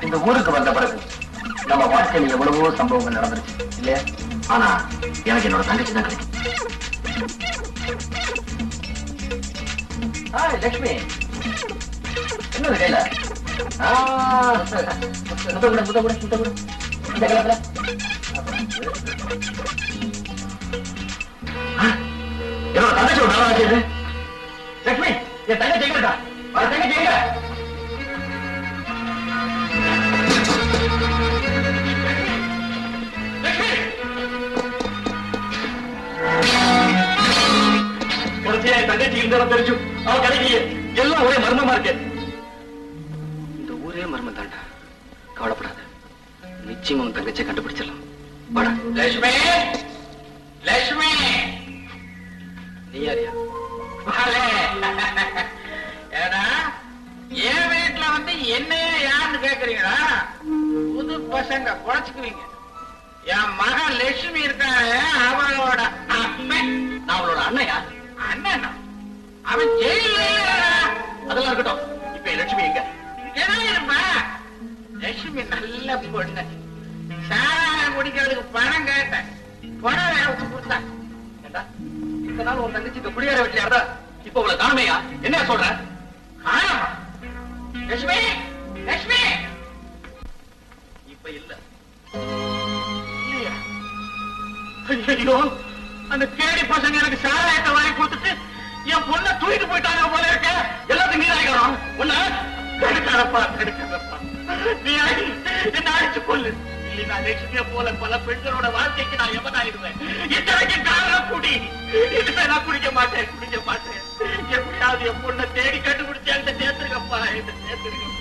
இந்த ஊருக்கு வந்த பிறகு நம்ம வாழ்க்கையில் எவ்வளவோ சம்பவங்கள் நடந்துருச்சு இல்லையா? ஆனா எனக்கு என்னோட தங்கச்சி தான் கிடைக்கும். லட்சுமி என்னது கையில? இந்த கிளப்புல என்னோட தங்கச்சி ஒரு நல்லா வச்சது. லட்சுமி என் தங்கச்சி எங்க இருக்கா? தங்கச்சி எங்க? தங்கச்சி இருந்தாலும் தெரிஞ்சு அவன் கிடைக்கலையே. எல்லாம் ஒரே மர்மமா இருக்கு. இந்த ஊரே மர்மம் தாண்டா. கவலைப்படாத, நிச்சயம் உன் தங்கச்சியை கண்டுபிடிச்சிடலாம். வாடா. லட்சுமி, லட்சுமி, நீ யாரியா? ஏடா என் வீட்டுல வந்து என்னையே யாருன்னு கேக்குறீங்களா? புது பசங்க குறைச்சுக்குவீங்க. என் மகன் லட்சுமி இருக்காங்க, அவளோட அண்ணன். நான் அவளோட அண்ணையா? அண்ணன் அவன் ஜெயில. அதெல்லாம் இருக்கட்டும். இப்ப லட்சுமி எங்க? இருப்பா. லட்சுமி நல்ல பொண்ணு. சாராயம் குடிக்கிறதுக்கு பணம் கேட்டேன். பணம் வேற கொடுத்தா. இத்தனை நாள் உன் தங்கச்சிக்கு குடியேற வச்சியாரா? இப்ப உங்களை காணுமையா? என்ன சொல்ற? காணமா? லட்சுமி, லட்சுமி இப்ப இல்ல. ஐயோ, அந்த கேடி பசங்க எனக்கு சாராயத்தை வாங்கி கொடுத்துட்டு என் பொண்ணை தூக்கிட்டு போயிட்டாங்க போல இருக்க. எல்லாத்தையும் நீராகிறோம். ஒண்ணு கெடுக்காதப்பா, கெடுக்காதப்பா. நீ என்ன அடிச்சு கொள்ளு. இல்லைன்னா லட்சுமிய போல பல பெண்களோட வாழ்க்கைக்கு நான் எவனாயிடுவேன். இத்தனைக்கு காரணம் குடி. இதுவே நான் குடிக்க மாட்டேன், குடிக்க மாட்டேன். எப்படியாவது என் பொண்ணை தேடி கண்டுபிடிச்சு என்கிட்ட சேர்த்துருக்கப்பா, என்கிட்ட சேர்த்துருக்கப்பா.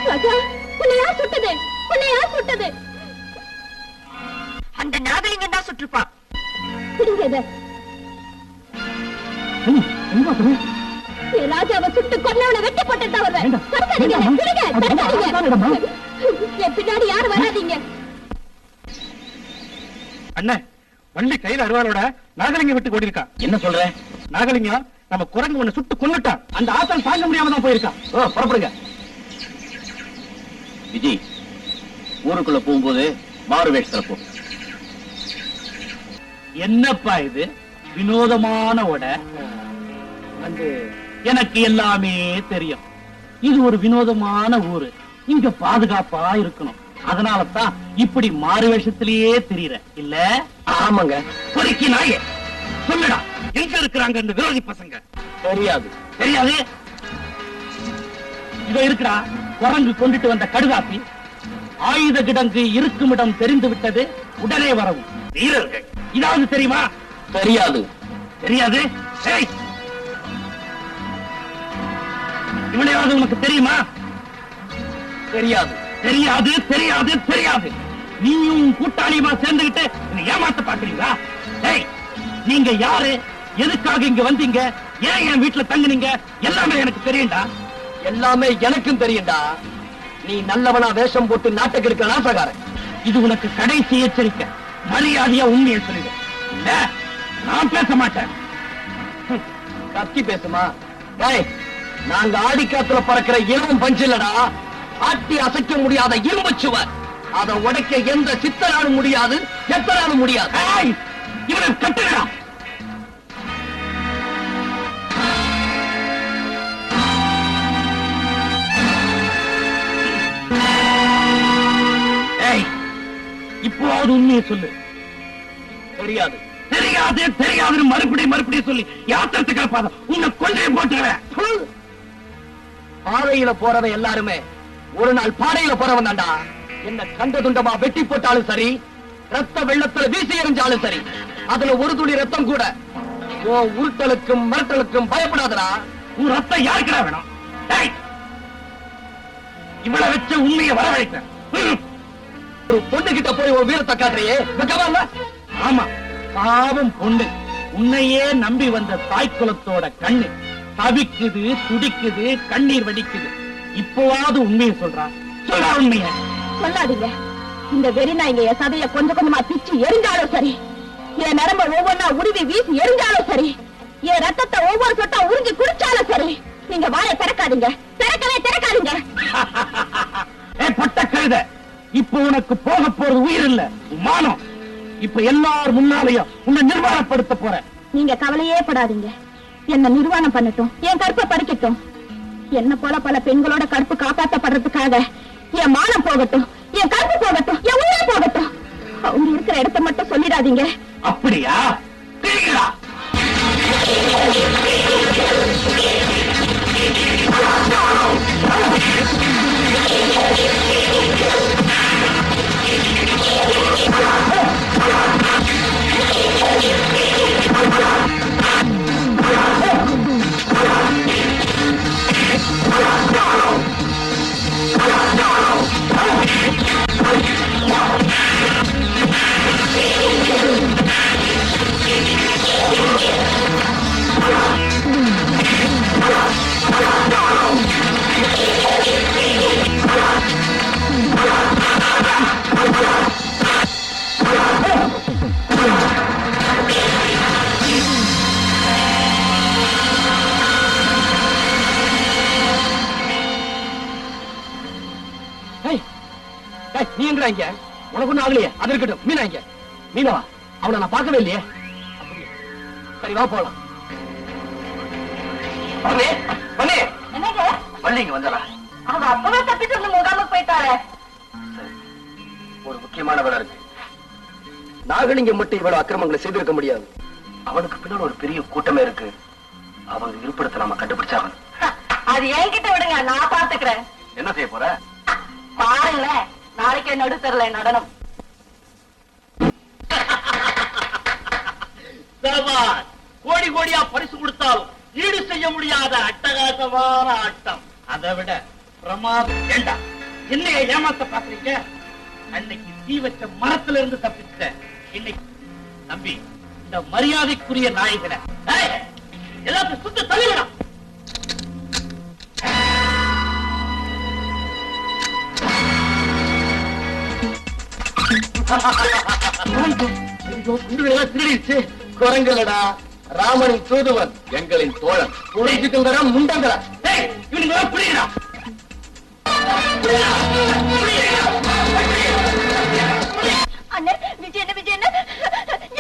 ராஜா, உன்னை யார் சுட்டது? உன்னை யார் சுட்டது? அந்த நாகலிங்கம் தான் சுற்றுப்பான். ராஜாவை சுட்டு கொன்னவனை வெட்டி போட்டு வருவேன். என் பின்னாடி யாரும் வராதீங்க. அண்ணன், வள்ளி கையில அருவாளோட நாகலிங்கம் விட்டு ஓடிருக்கா. என்ன சொல்ற? நாகலிங்கம் நம்ம குரங்கு ஒண்ணு சுட்டு கொன்னுட்டான். அந்த ஆத்தல் தாங்க முடியாம தான் போயிருக்கான். புறப்படுங்க. விஜய், ஊருக்குள்ள போகும்போது மாறு வேஷத்துல போ. என்னப்பா இது வினோதமான ஓட? வந்து எனக்கு எல்லாமே தெரியும். இது ஒரு வினோதமான ஊரு. இங்க பாதுகாப்பா இருக்கணும். அதனாலதான் இப்படி மாறு வேஷத்திலேயே தெரியற இல்ல? ஆமாங்க. பொறுக்கி நாயே, சொல்லுடா, எங்க இருக்கிறாங்க இந்த விரோதி பசங்க? தெரியாது. தெரியாது? இத இருக்கிறா குரங்கு கொண்டுட்டு வந்த கடுகாப்பி. ஆயுத கிடங்கு இருக்குமிடம் தெரிந்து விட்டது, உடனே வரவும். வீரர்கள் இதாவது தெரியுமா? தெரியாது. தெரியாது? இவனையாவது உனக்கு தெரியுமா? தெரியாது. தெரியாது, தெரியாது, தெரியாது. நீயும் கூட்டாளியுமா சேர்ந்துகிட்டு ஏமாத்த பாக்குறீங்களா? நீங்க யாரு? எதுக்காக இங்க வந்தீங்க? ஏன் என் வீட்டுல தங்குனீங்க? எல்லாமே எனக்கு தெரியும்டா. எல்லாமே எனக்கும் தெரியும்டா. நீ நல்லவனா வேஷம் போட்டு நாட்டுக்கு இருக்க நாசகாரன். இது உனக்கு கடைசி எச்சரிக்கை. மரியாதையா உண்மையை சொல்லுங்க. இல்ல நான் பேச மாட்டேன். கத்தி பேசுமா? நாங்க ஆடிக்காத்துல பறக்கிற இளம் பஞ்சு இல்லடா, ஆட்டி அசைக்க முடியாத இரும்பு சுவர். அதை உடைக்க எந்த சித்தனாலும் முடியாது, எத்தனாலும் முடியாது. இவனை கட்டுடா. இப்போது உண்மையை சொல்லு. தெரியாது. தெரியாது, தெரியாதுன்னு மறுபடியும் சொல்லி யாத்திரத்தை காப்பாத உன்னை கொண்டே போட்டுருவேன். பாதையில போறவன் எல்லாருமே ஒரு நாள் பாடையில போறவன் தாண்டா. என்ன கண்ட துண்டமா வெட்டி போட்டாலும் சரி, ரத்த வெள்ளத்துல வீசி எறிஞ்சாலும் சரி, அதுல ஒரு துளி ரத்தம் கூட உருட்டலுக்கும் மிரட்டலுக்கும் பயப்படாதடா. உன் ரத்தம் யாருக்குடா வேணும்? இவளை வச்ச உண்மையை வரவழைக்கிறேன். ஒரு பொண்ணு கிட்ட போய் ஒரு வீரத்தை காட்டுறியே, வெக்கமா இல்ல? ஆமா, பாவம் பொண்ணு, உன்னையே நம்பி வந்த தாய் குலத்தோட கண்ணு தவிக்குது, துடிக்குது, கண்ணீர் வடிக்குது. இப்போவாவது உண்மையை சொல்றா உண்மைய சொல்லாதீங்க. இந்த வெறி நான் இங்க என் சதைய கொஞ்சம் கொஞ்சமா பிச்சு எரிஞ்சாலும் சரி, என் நரம்ப ஒவ்வொன்னா உருவி வீசி எரிஞ்சாலும் சரி, என் ரத்தத்தை ஒவ்வொரு சொட்டா உறிஞ்சி குடிச்சாலும் சரி, நீங்க வாயை திறக்காதீங்க, திறக்காதீங்க. பட்ட கழுத, இப்ப உனக்கு போக போறது உயிர் இல்ல, மானம். இப்ப எல்லாரும் முன்னாலேயும் உன்னை நிர்வாணப்படுத்த போற. நீங்க கவலையே படாதீங்க. என்ன நிர்வாணம் பண்ணட்டும், என் கற்பை பறிக்கட்டும். என்ன போல பல பெண்களோட கற்பு காப்பாற்றப்படுறதுக்காக என் மானம் போகட்டும், என் கற்பு போகட்டும், என் உயிர் போகட்டும். அவங்க இருக்கிற இடத்தை மட்டும் சொல்லிடாதீங்க. அப்படியா? நீ எங்கடா இங்க? உனக்கு ஒண்ணு ஆகலையே, அது இருக்கட்டும். மீனா இங்க? மீனவா? அவனை நான் பார்க்கவே இல்லையே. சரி வா போலாம். என்னங்க அவங்க அப்பவே தப்பிட்டு வந்து முகாமுக்கு போயிட்டாரு. ஒரு முக்கியமான வேலை இருக்கு. நாகலிங்கம் மட்டும் இவ்வளவு அக்கிரமங்களை செய்திருக்க முடியாது. அவனுக்கு பின்னாடி ஒரு பெரிய கூட்டமே இருக்கு. அவங்க இருப்பிடத்தை நாம கண்டுபிடிச்சாகணும். அது என்கிட்ட விடுங்க, நான் பாத்துக்கிறேன். என்ன செய்ய போற? பாருங்களேன், நாளைக்கே நடுத்தரல நடனம். கோடி கோடியா பரிசு கொடுத்தாலும் ஈடு செய்ய முடியாத அட்டகாசமான ஆட்டம். அதை விட பிரமாதம். ஏண்டா என்னைய ஏமாத்த பாக்குறீங்க? அன்னைக்கு தீ வச்ச மரத்துல இருந்து தப்பிச்ச இன்னைக்கு தம்பி, இந்த மரியாதைக்குரிய நாய்களை எல்லாத்தையும் சுத்த தள்ளிவிடும். திருடிச்சு குரங்கலடா, ராமனின் தூதுவன், எங்களின் தோழன். புரிஞ்சுக்கிற முண்டங்களா இவனுங்க புரியுதா? அண்ணே விஜயன்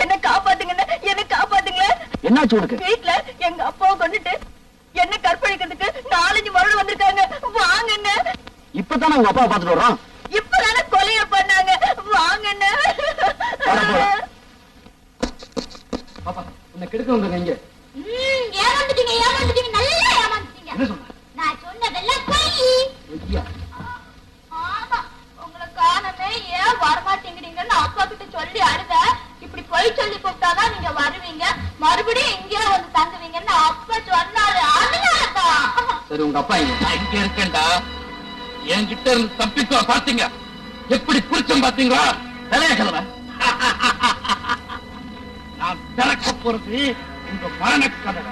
என்ன காப்பாத்துங்க, என்ன காப்பாத்துங்க. என்னாச்சு உனக்கு? வீட்டுல எங்க அப்பாவை கொண்டுட்டு என்ன கற்பழிக்கிறதுக்கு 4-5 மருள் வந்திருக்காங்க. வாங்கண்ணே. இப்பதானே உங்க அப்பாவை பாத்துட்டு வர்றோம். இப்பதானே கொலைய பண்ணாங்க. வாங்கண்ணே. பாப்பா உன்னை கெடுக்க வந்தாங்க இங்க. ஏமாந்துட்டீங்க, நல்லா ஏமாந்துட்டீங்க. என்ன சொல்ற? நான் சொன்னதெல்லாம் பொய். ஆமா, உங்களை காணமே ஏன் வரமாட்டேங்கிறீங்கன்னு அப்பா கிட்ட சொல்லி அழுத. இப்படி பொய் சொல்லி கூப்பிட்டாதான் நீங்க வருவீங்க, மறுபடியும் இங்கே வந்து தங்குவீங்கன்னு அப்பா சொன்னாரு. அதனாலதான். சரி உங்க அப்பா இங்க இருக்கேன்டா. என்கிட்ட இருந்து தப்பிக்க பாத்தீங்க, எப்படி குறிச்சம் பாத்தீங்களா? தலைய கலவை. நான் திறக்க போறது உங்க மரண கதவை.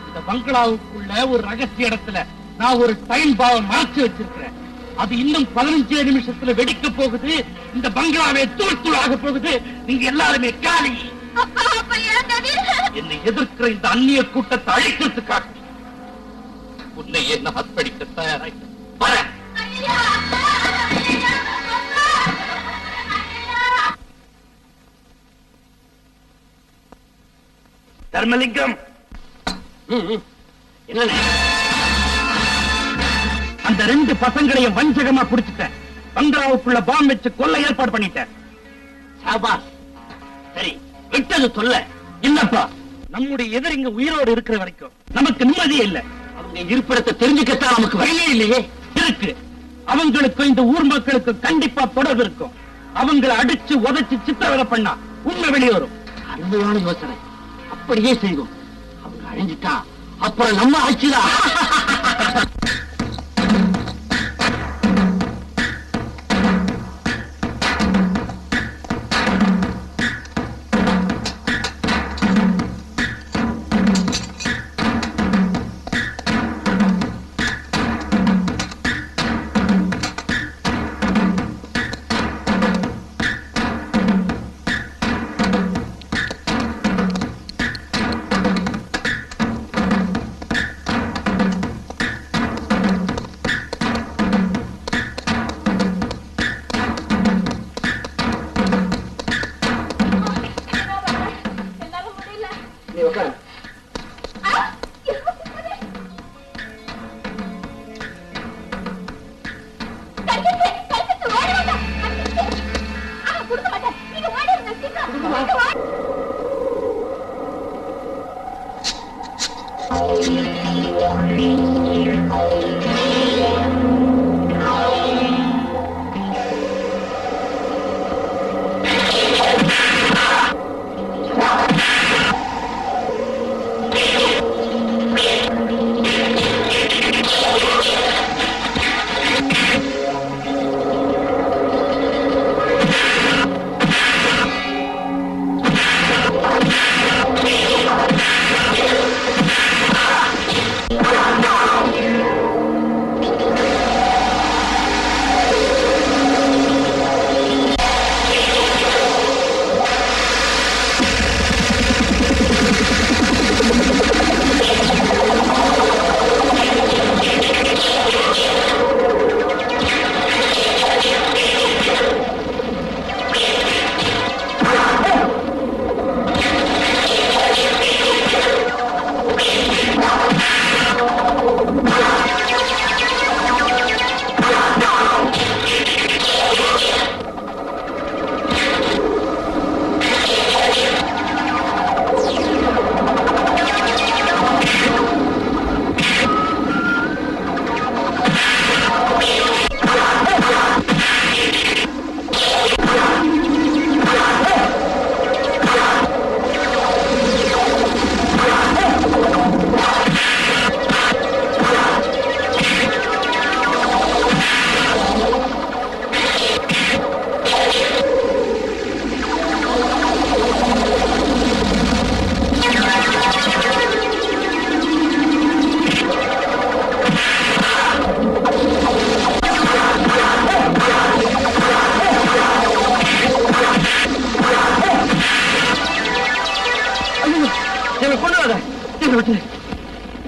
இந்த பங்களாவுக்குள்ள ஒரு ரகசிய இடத்துல நான் ஒரு டைம் பாவம் மறைச்சு வச்சிருக்கிறேன். அது இன்னும் 15 நிமிஷத்துல வெடிக்க போகுது. இந்த பங்களாவே தூள் தூள் ஆக போகுது. நீங்க எல்லாருமே காலி. என்னை எதிர்க்கிற இந்த அந்நிய கூட்டத்தை அழிக்கிறதுக்காக உன்னை என்ன அர்ப்பணிக்க தயாராக வரேன். தர்மலிங்கம், அந்த 2 பசங்களையும் வஞ்சகமா புடிச்சுட்டேன். பங்களாவுக்குள்ள பாம் வச்சு கொல்ல ஏற்பாடு பண்ணிட்டேன். சாபாஸ். சரி, விட்டது சொல்ல. இல்லப்பா, நம்முடைய எதிரிங்க உயிரோடு இருக்கிற வரைக்கும் நமக்கு நிம்மதியே இல்ல. அவங்க இருப்பிடத்தை தெரிஞ்சுக்கத்தான் நமக்கு வழியே இல்லையே. இருக்கு. அவங்களுக்கு இந்த ஊர் மக்களுக்கு கண்டிப்பா தொடர்பு இருக்கும். அவங்களை அடிச்சு உதைச்சு சித்திரவதை பண்ணா உண்மை வெளிவரும். அருமையான யோசனை, அப்படியே செய்வோம். அவங்க அழிஞ்சிட்டா அப்புறம் நம்ம ஆட்சிதான்.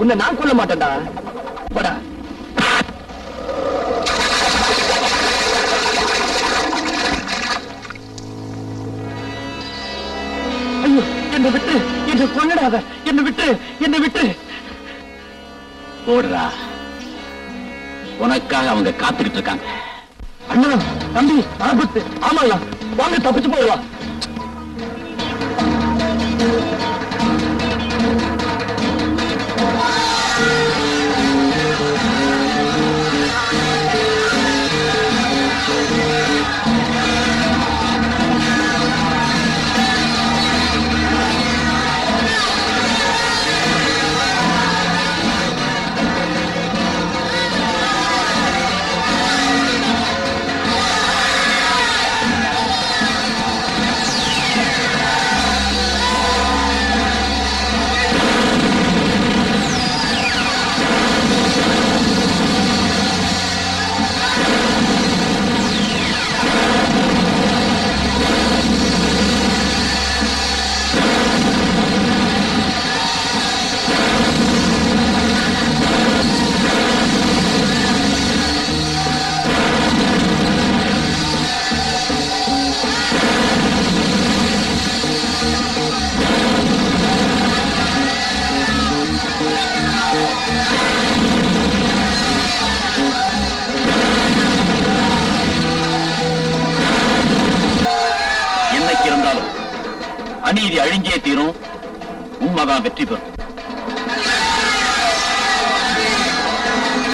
உன்னை நான் கொல்ல மாட்டேன்டா. போடா. ஐயோ, என்னை விட்டு, என்னை கொல்லடாத, என்னை விட்டு, என்னை விட்டு. ஓடுறா, உனக்காக அவங்க காத்துக்கிட்டு இருக்காங்க. அண்ணா, தம்பி, ஆபத்து. ஆமாயா, வாங்க தப்பிச்சு போயிடலாம். அநீதி அழிஞ்சே தீரும், உண்மைதான் வெற்றி பெறும்.